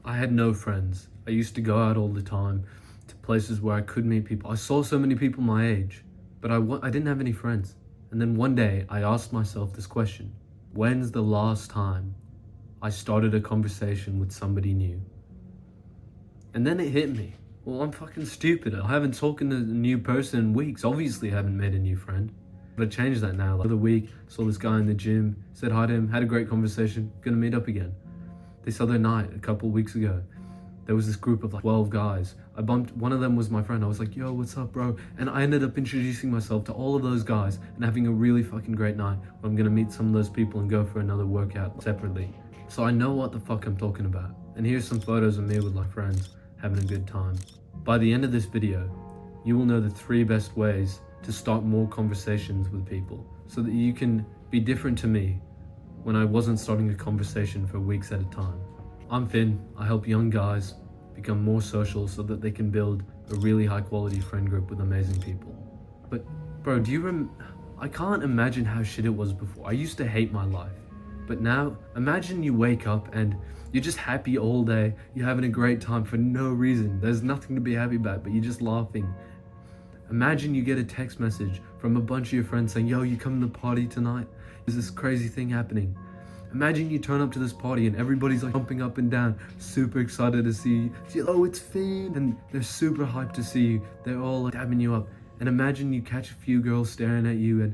I had no friends. I used to go out all the time to places where I could meet people. I saw so many people my age, but I didn't have any friends. And then one day I asked myself this question: when's the last time I started a conversation with somebody new? And then it hit me. Well, I'm fucking stupid. I haven't talked to a new person in weeks. Obviously, I haven't made a new friend. But I changed that now. Like, the other week, saw this guy in the gym, said hi to him, had a great conversation, gonna meet up again. This other night, a couple weeks ago, there was this group of like 12 guys. I bumped, one of them was my friend. I was like, yo, what's up, bro? And I ended up introducing myself to all of those guys and having a really fucking great night. I'm gonna meet some of those people and go for another workout separately. So I know what the fuck I'm talking about. And here's some photos of me with my friends having a good time. By the end of this video, you will know the 3 best ways to start more conversations with people so that you can be different to me when I wasn't starting a conversation for weeks at a time. I'm Finn. I help young guys become more social so that they can build a really high quality friend group with amazing people. But bro, I can't imagine how shit it was before. I used to hate my life. But now, imagine you wake up and you're just happy all day. You're having a great time for no reason. There's nothing to be happy about, but you're just laughing. Imagine you get a text message from a bunch of your friends saying, yo, you coming to the party tonight? There's this crazy thing happening. Imagine you turn up to this party and everybody's like jumping up and down, super excited to see you. Oh, it's Finn. And they're super hyped to see you. They're all like dabbing you up. And imagine you catch a few girls staring at you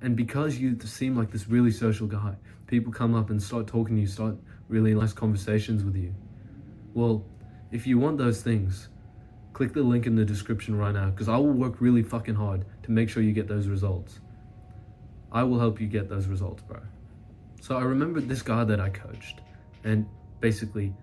and because you seem like this really social guy, people come up and start talking to you, start really nice conversations with you. Well, if you want those things, click the link in the description right now, because I will work really fucking hard to make sure you get those results. I will help you get those results, bro. So I remembered this guy that I coached, and basically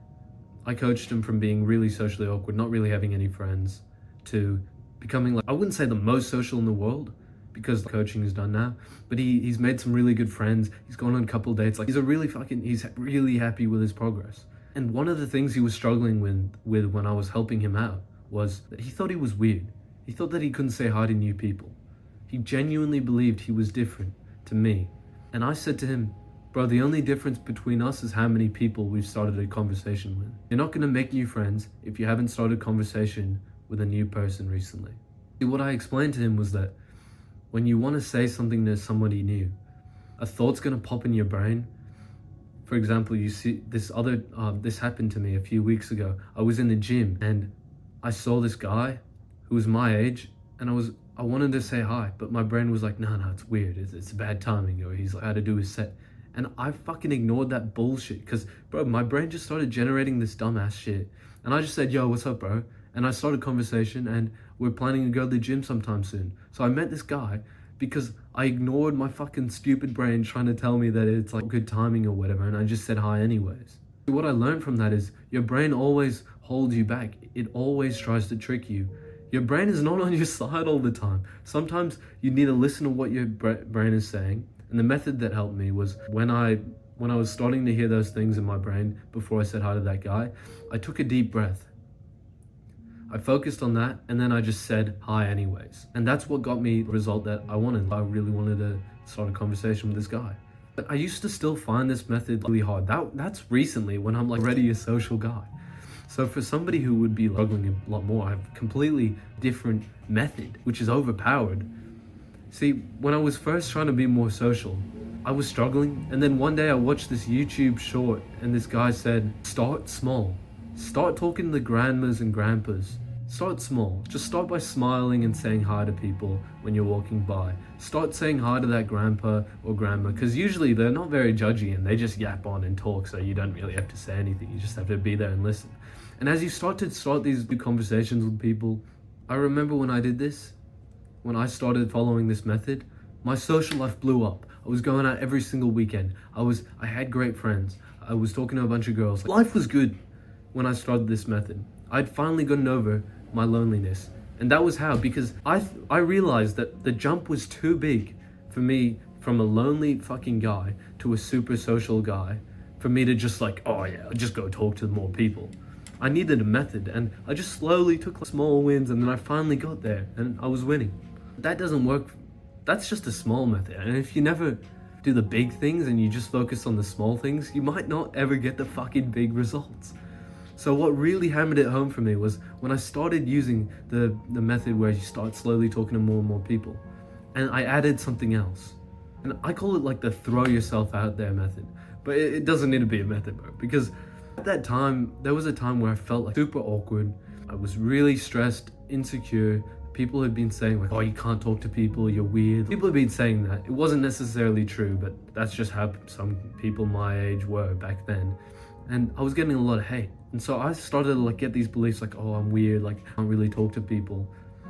I coached him from being really socially awkward, not really having any friends, to becoming like, I wouldn't say the most social in the world, because coaching is done now, but he's made some really good friends. He's gone on a couple dates. Like, he's really happy with his progress. And one of the things he was struggling with when I was helping him out was that he thought he was weird. He thought that he couldn't say hi to new people. He genuinely believed he was different to me. And I said to him, bro, the only difference between us is how many people we've started a conversation with. You're not gonna make new friends if you haven't started a conversation with a new person recently. What I explained to him was that when you want to say something to somebody new, a thought's gonna pop in your brain. For example, you see this happened to me a few weeks ago. I was in the gym and I saw this guy who was my age, and I wanted to say hi, but my brain was like, no, it's weird. It's bad timing, or he's like, how to do his set. And I fucking ignored that bullshit, because bro, my brain just started generating this dumbass shit. And I just said, yo, what's up, bro? And I started a conversation, and we're planning to go to the gym sometime soon. So I met this guy because I ignored my fucking stupid brain trying to tell me that it's like good timing or whatever, and I just said hi anyways. What I learned from that is your brain always holds you back. It always tries to trick you. Your brain is not on your side all the time. Sometimes you need to listen to what your brain is saying. And the method that helped me was when I was starting to hear those things in my brain before I said hi to that guy, I took a deep breath. I focused on that, and then I just said hi anyways. And that's what got me the result that I wanted. I really wanted to start a conversation with this guy. But I used to still find this method really hard. That's recently, when I'm like already a social guy. So for somebody who would be struggling a lot more, I have a completely different method, which is overpowered. See, when I was first trying to be more social, I was struggling. And then one day I watched this YouTube short, and this guy said, start small. Start talking to the grandmas and grandpas. Start small. Just start by smiling and saying hi to people when you're walking by. Start saying hi to that grandpa or grandma, because usually they're not very judgy and they just yap on and talk, so you don't really have to say anything. You just have to be there and listen. And as you start these new conversations with people, I remember when I did this, when I started following this method, my social life blew up. I was going out every single weekend. I had great friends. I was talking to a bunch of girls. Life was good when I started this method. I'd finally gotten over my loneliness. And that was how, because I realized that the jump was too big for me from a lonely fucking guy to a super social guy, for me to just like, oh yeah, I'll just go talk to more people. I needed a method, and I just slowly took small wins, and then I finally got there and I was winning. That doesn't work. That's just a small method. And if you never do the big things and you just focus on the small things, you might not ever get the fucking big results. So what really hammered it home for me was when I started using the method where you start slowly talking to more and more people, and I added something else. And I call it like the throw yourself out there method. But it doesn't need to be a method, bro. Because at that time, there was a time where I felt like super awkward. I was really stressed, insecure. People had been saying like, oh, you can't talk to people, you're weird. People had been saying that. It wasn't necessarily true, but that's just how some people my age were back then. And I was getting a lot of hate. And so I started to like get these beliefs like, oh, I'm weird, like I can't really talk to people.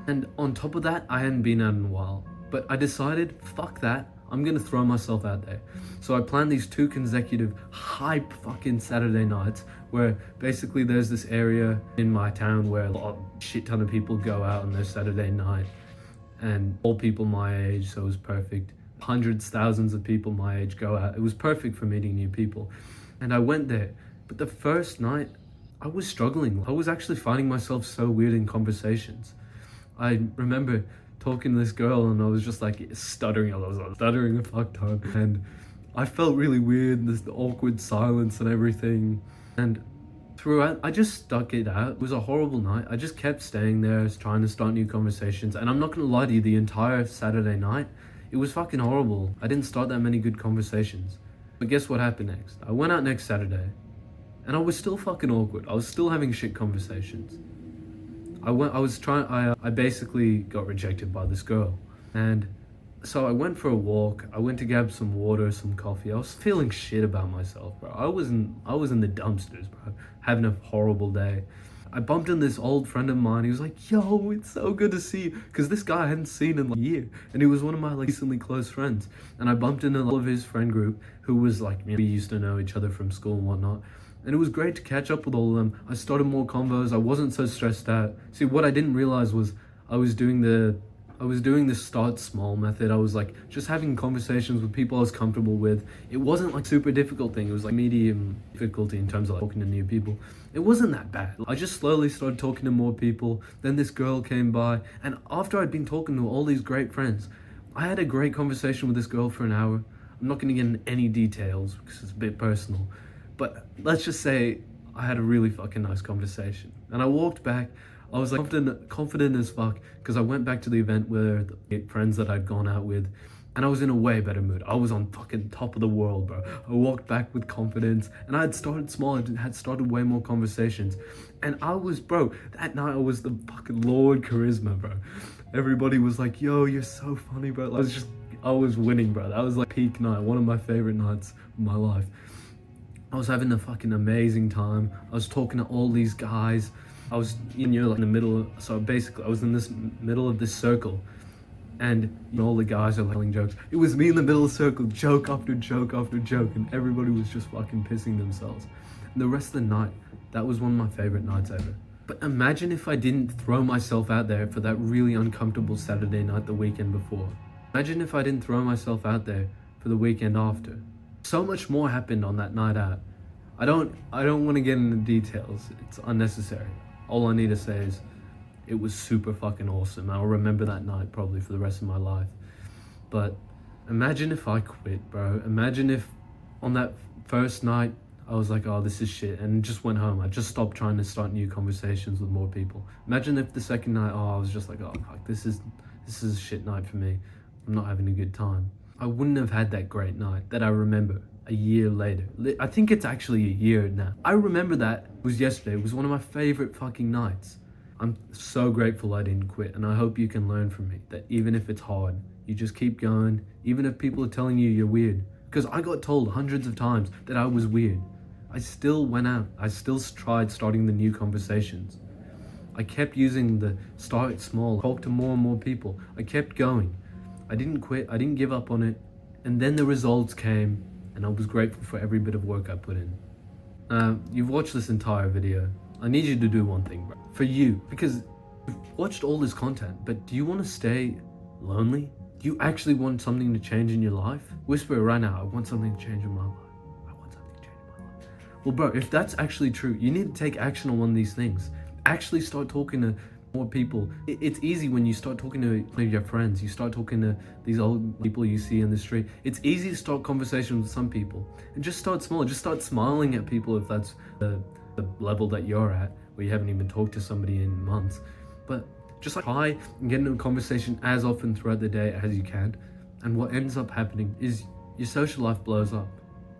And on top of that, I hadn't been out in a while. But I decided, fuck that. I'm gonna throw myself out there. So I planned these 2 consecutive hype fucking Saturday nights where basically there's this area in my town where a shit ton of people go out on their Saturday night, and all people my age, so it was perfect. Hundreds, thousands of people my age go out. It was perfect for meeting new people. And I went there, but the first night I was struggling. I was actually finding myself so weird in conversations. I remember talking to this girl and I was just like stuttering. I was stuttering a fuck ton, and I felt really weird, this awkward silence and everything. And throughout, I just stuck it out. It was a horrible night. I just kept staying there, trying to start new conversations. And I'm not gonna lie to you, the entire Saturday night, it was fucking horrible. I didn't start that many good conversations. But guess what happened next? I went out next Saturday and I was still fucking awkward. I was still having shit conversations. I basically got rejected by this girl. And so I went for a walk. I went to grab some water, some coffee. I was feeling shit about myself, bro. I was in the dumpsters, bro. Having a horrible day. I bumped into this old friend of mine. He was like, yo, it's so good to see you. Because this guy I hadn't seen in like a year. And he was one of my like recently close friends. And I bumped into all of his friend group who was like, you know, we used to know each other from school and whatnot. And it was great to catch up with all of them. I started more convos. I wasn't so stressed out. See, what I didn't realize was I was doing the start small method. I was like just having conversations with people I was comfortable with. It wasn't like super difficult thing. It was like medium difficulty in terms of like, talking to new people. It wasn't that bad. I just slowly started talking to more people. Then this girl came by, and after I'd been talking to all these great friends, I had a great conversation with this girl for an hour. I'm not gonna get into any details because it's a bit personal. But let's just say I had a really fucking nice conversation. And I walked back, I was like confident as fuck, because I went back to the event with the friends that I'd gone out with, and I was in a way better mood. I was on fucking top of the world, bro. I walked back with confidence, and I had started small, I had started way more conversations. And I was, bro, that night I was the fucking Lord Charisma, bro. Everybody was like, yo, you're so funny, bro. I was winning, bro. That was like peak night, one of my favorite nights of my life. I was having a fucking amazing time. I was talking to all these guys. I was like in the middle. So basically I was in this middle of this circle, and all the guys are like telling jokes. It was me in the middle of the circle, joke after joke after joke, and everybody was just fucking pissing themselves. And the rest of the night, that was one of my favorite nights ever. But imagine if I didn't throw myself out there for that really uncomfortable Saturday night the weekend before. Imagine if I didn't throw myself out there for the weekend after. So much more happened on that night out. I don't want to get into details. It's unnecessary. All I need to say is it was super fucking awesome. I'll remember that night probably for the rest of my life. But imagine if I quit, bro. Imagine if on that first night I was like, oh, this is shit, and just went home. I just stopped trying to start new conversations with more people. Imagine if the second night, I was just like, oh fuck, this is a shit night for me. I'm not having a good time. I wouldn't have had that great night that I remember a year later. I think it's actually a year now. I remember that it was yesterday. It was one of my favorite fucking nights. I'm so grateful I didn't quit, and I hope you can learn from me that even if it's hard, you just keep going, even if people are telling you you're weird. Because I got told hundreds of times that I was weird. I still went out. I still tried starting the new conversations. I kept using the start small, talk to more and more people. I kept going. I didn't quit. I didn't give up on it. And then the results came, and I was grateful for every bit of work I put in. You've watched this entire video. I need you to do one thing, bro. For you, because you've watched all this content, but do you want to stay lonely? Do you actually want something to change in your life? Whisper it right now. I want something to change in my life. I want something to change in my life. Well, bro, if that's actually true, you need to take action on one of these things. Actually start talking to more people. It's easy when you start talking to maybe your friends. You start talking to these old people you see in the street. It's easy to start conversations with some people. And just start small. Just start smiling at people if that's the level that you're at, where you haven't even talked to somebody in months. But just like try and get into a conversation as often throughout the day as you can. And what ends up happening is your social life blows up.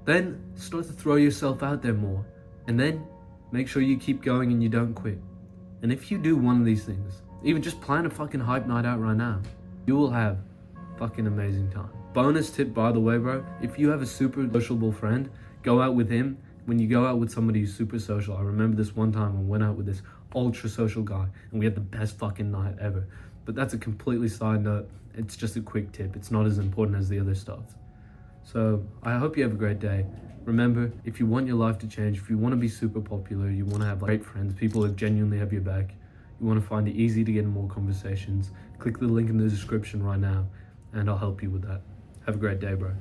Then start to throw yourself out there more. And then make sure you keep going and you don't quit. And if you do one of these things, even just plan a fucking hype night out right now, you will have fucking amazing time. Bonus tip, by the way, bro, if you have a super sociable friend, go out with him. When you go out with somebody who's super social, I remember this one time I went out with this ultra social guy and we had the best fucking night ever. But that's a completely side note. It's just a quick tip. It's not as important as the other stuff. So I hope you have a great day. Remember, if you want your life to change, if you want to be super popular, you want to have great friends, people that genuinely have your back, you want to find it easy to get in more conversations, click the link in the description right now and I'll help you with that. Have a great day, bro.